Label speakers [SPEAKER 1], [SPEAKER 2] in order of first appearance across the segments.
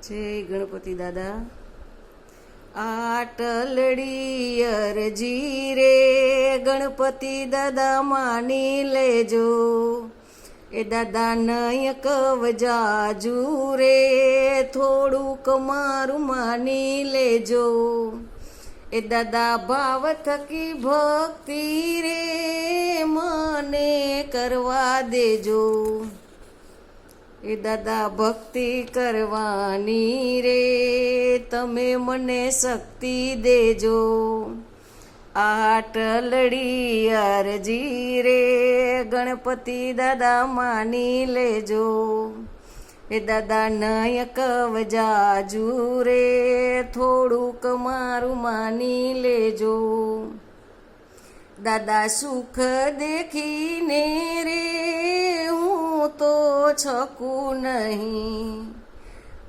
[SPEAKER 1] જય ગણપતિ દાદા. આટલડી અરજી રે ગણપતિ દાદા માની લેજો. એ દાદા નય કવજાજુ રે થોડુંક મારું માની લેજો. એ દાદા ભાવ થકી ભક્તિ રે મને કરવા દેજો. એ દાદા ભક્તિ કરવાની રે તમે મને શક્તિ દેજો. આટલડી અરજી રે ગણપતિ દાદા માની લેજો. એ દાદા નય કવજાજુ રે થોડુંક મારું માની લેજો. દાદા સુખ દેખીને રે હું તો છકું નહીં.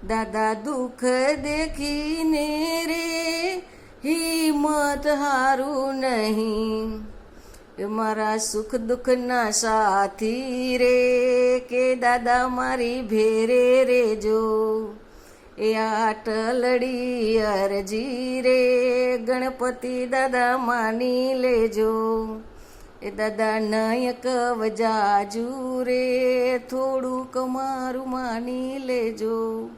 [SPEAKER 1] દાદા દુઃખ દેખીને રે હિંમત હારું નહીં. મારા સુખ દુઃખના સાથી રે કે દાદા મારી ભેરે રેજો. એ આટલડી અરજી રે ગણપતિ દાદા માની લેજો. એ દાદા નય કવજાજુ રે થોડુંક મારું માની લેજો.